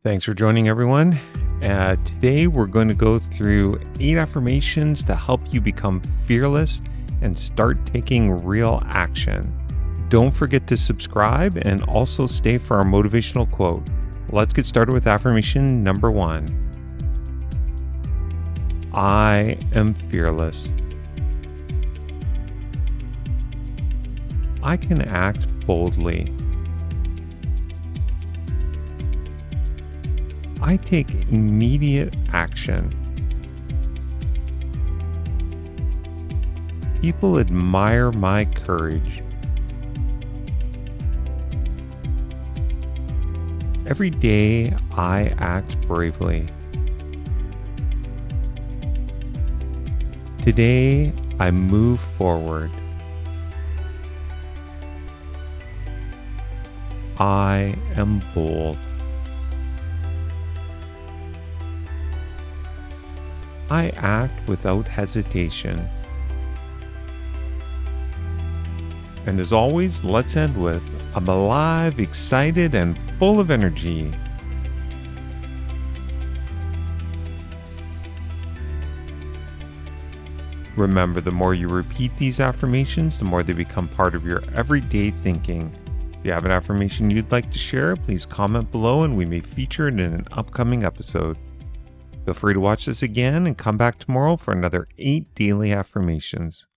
Thanks for joining, everyone. Today, we're going to go through 8 affirmations to help you become fearless and start taking real action. Don't forget to subscribe and also stay for our motivational quote. Let's get started with affirmation number 1. I am fearless. I can act boldly. I take immediate action. People admire my courage. Every day I act bravely. Today I move forward. I am bold. I act without hesitation. And as always, let's end with, I'm alive, excited, and full of energy. Remember, the more you repeat these affirmations, the more they become part of your everyday thinking. If you have an affirmation you'd like to share, please comment below and we may feature it in an upcoming episode. Feel free to watch this again and come back tomorrow for another 8 daily affirmations.